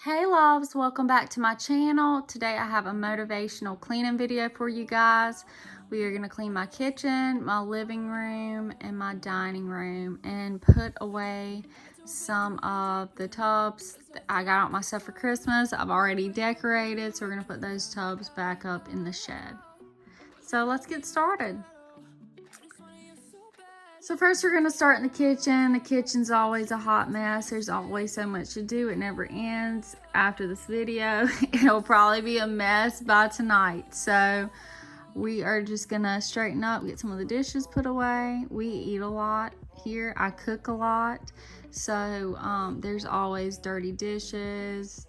Hey loves, welcome back to my channel. Today I have a motivational cleaning video for you guys. We are going to clean my kitchen, my living room, and my dining room and put away some of the tubs that I got out myself for Christmas. I've already decorated, so we're going to put those tubs back up in the shed. So let's get started. So first we're gonna start in the kitchen. The kitchen's always a hot mess. There's always so much to do. It never ends. After this video, it'll probably be a mess by tonight. So we are just gonna straighten up, get some of the dishes put away. We eat a lot here. I cook a lot. So there's always dirty dishes,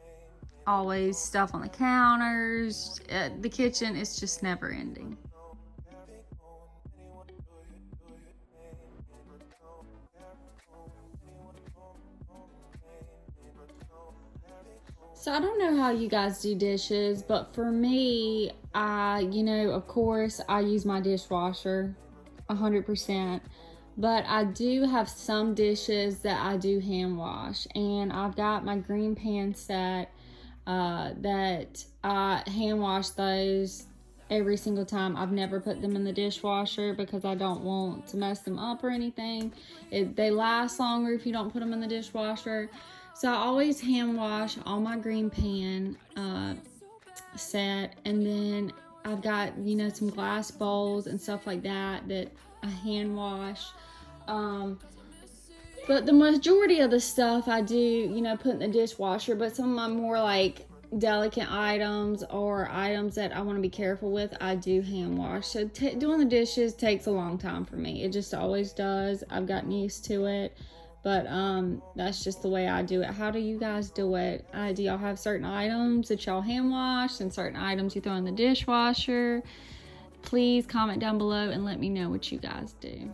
always stuff on the counters. The kitchen is just never ending. So I don't know how you guys do dishes, but for me, of course, I use my dishwasher 100%. But I do have some dishes that I do hand wash, and I've got my green pan set that I hand wash those every single time. I've never put them in the dishwasher because I don't want to mess them up or anything. They last longer if you don't put them in the dishwasher. So I always hand wash all my green pan set, and then I've got, some glass bowls and stuff like that I hand wash. But the majority of the stuff I do, put in the dishwasher, but some of my more like delicate items or items that I want to be careful with, I do hand wash. So doing the dishes takes a long time for me. It just always does. I've gotten used to it, but that's just the way I do it. How do you guys do it? Do y'all have certain items that y'all hand wash and certain items you throw in the dishwasher? Please comment down below and let me know what you guys do.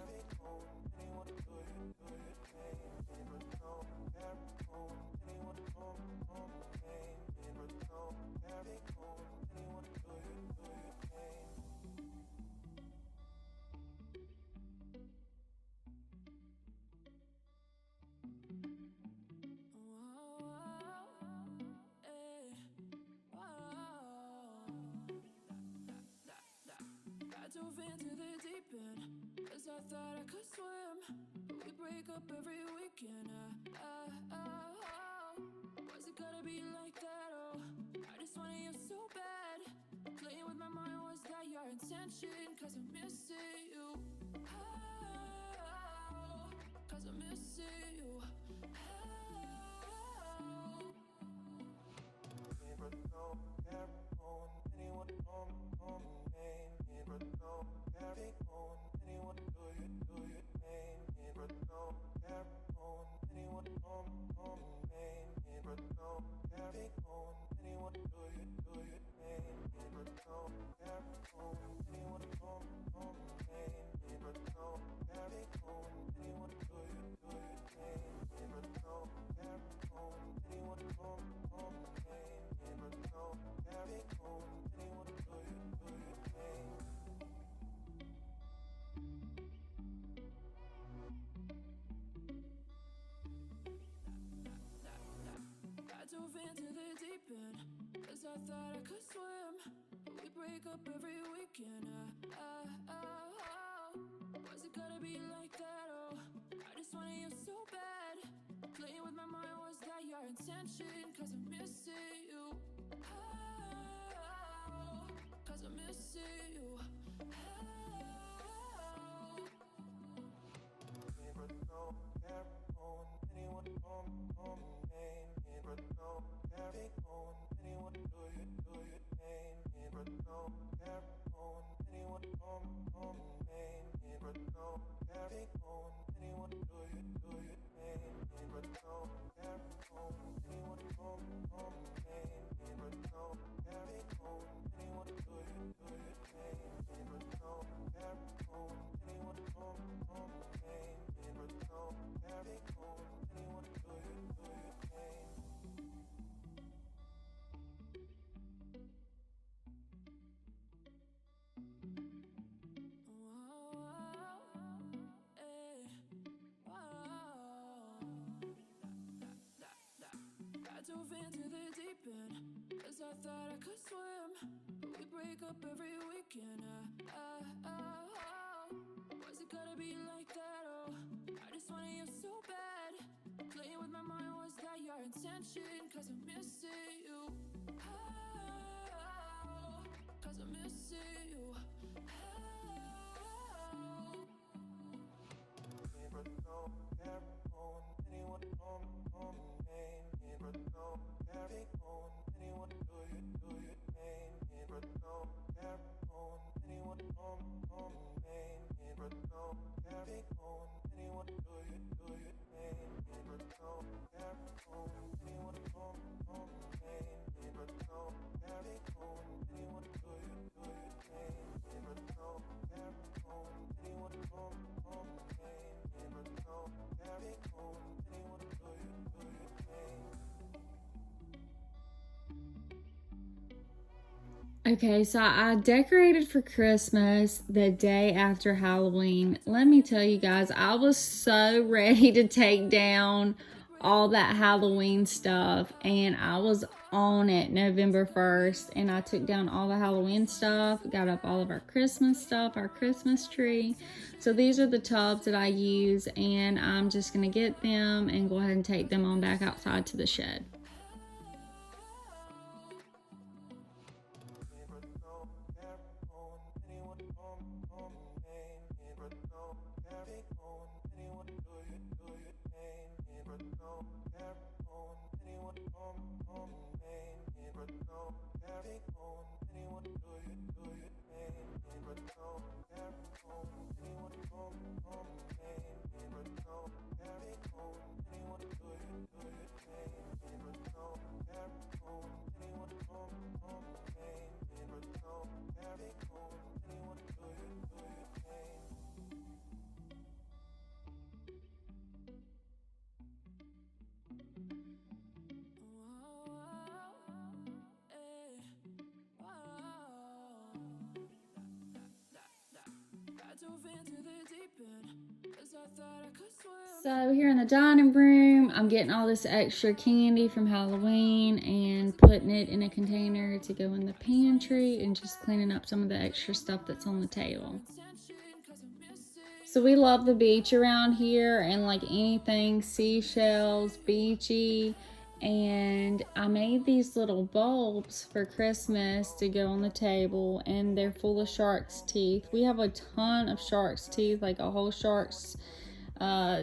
Dove into the deep end, cause I thought I could swim. But we break up every weekend. Was it gotta be like that? Oh, I just wanted you so bad. Playing with my mind, was that your intention? Cause I'm missing you. Cause I'm missing you. Dove into the deep end, cause I thought I could swim. But we break up every weekend. Was it gotta be like that? Oh, I just wanted you so bad. Playing with my mind, was that your intention? Cause I'm missing you. Cause I'm missing you. end, 'cause I thought I could swim, but we break up every weekend. Was it gotta be like that? Oh, I just wanted you so bad. Playing with my mind, was that your intention? 'Cause I'm missing you. Oh, 'cause I'm missing you. Okay, so I decorated for Christmas the day after Halloween. Let me tell you guys, I was so ready to take down all that Halloween stuff, and I was on it November 1st, and I took down all the Halloween stuff, got up all of our Christmas stuff, our Christmas tree. So these are the tubs that I use, and I'm just gonna get them and go ahead and take them on back outside to the shed. So here in the dining room, I'm getting all this extra candy from Halloween and putting it in a container to go in the pantry and just cleaning up some of the extra stuff that's on the table. So we love the beach around here, and like anything seashells, beachy. And I made these little bulbs for Christmas to go on the table, and they're full of shark's teeth. We have a ton of shark's teeth, like a whole shark's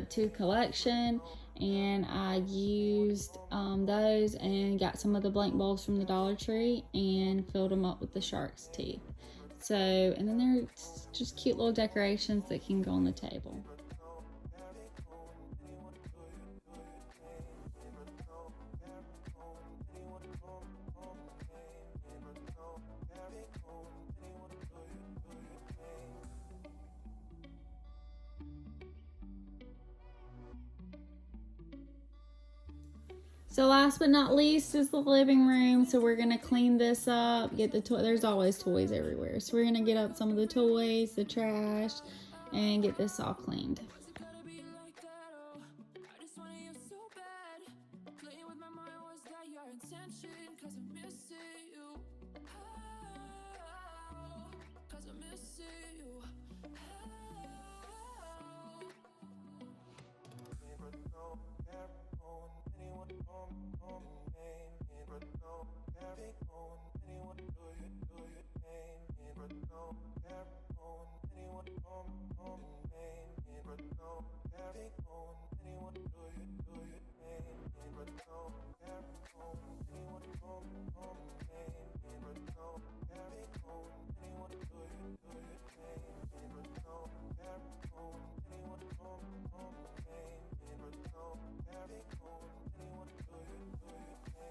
tooth collection, and I used those and got some of the blank bulbs from the Dollar Tree and filled them up with the shark's teeth. So, and then they're just cute little decorations that can go on the table. So last but not least is the living room. So we're gonna clean this up, get the there's always toys everywhere. So we're gonna get up some of the toys, the trash, and get this all cleaned.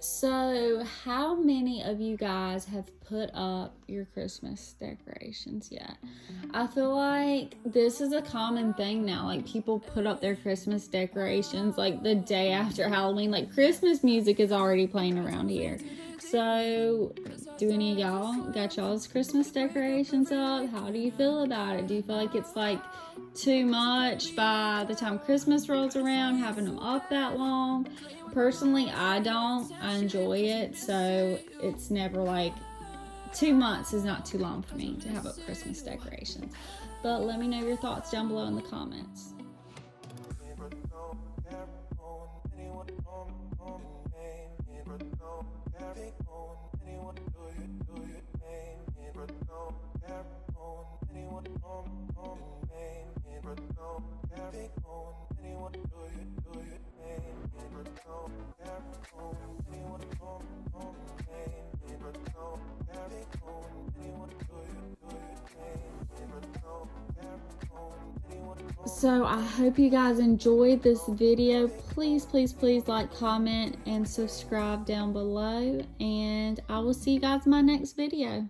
So, how many of you guys have put up your Christmas decorations yet? I feel like this is a common thing now. Like, people put up their Christmas decorations like the day after Halloween. Like, Christmas music is already playing around here. So, do any of y'all got y'all's Christmas decorations up? How do you feel about it? Do you feel like it's like too much by the time Christmas rolls around, having them up that long? Personally, I don't. I enjoy it, so it's never like 2 months is not too long for me to have up Christmas decorations. But let me know your thoughts down below in the comments. So I hope you guys enjoyed this video. Please, please, please like, comment, and subscribe down below. And I will see you guys in my next video.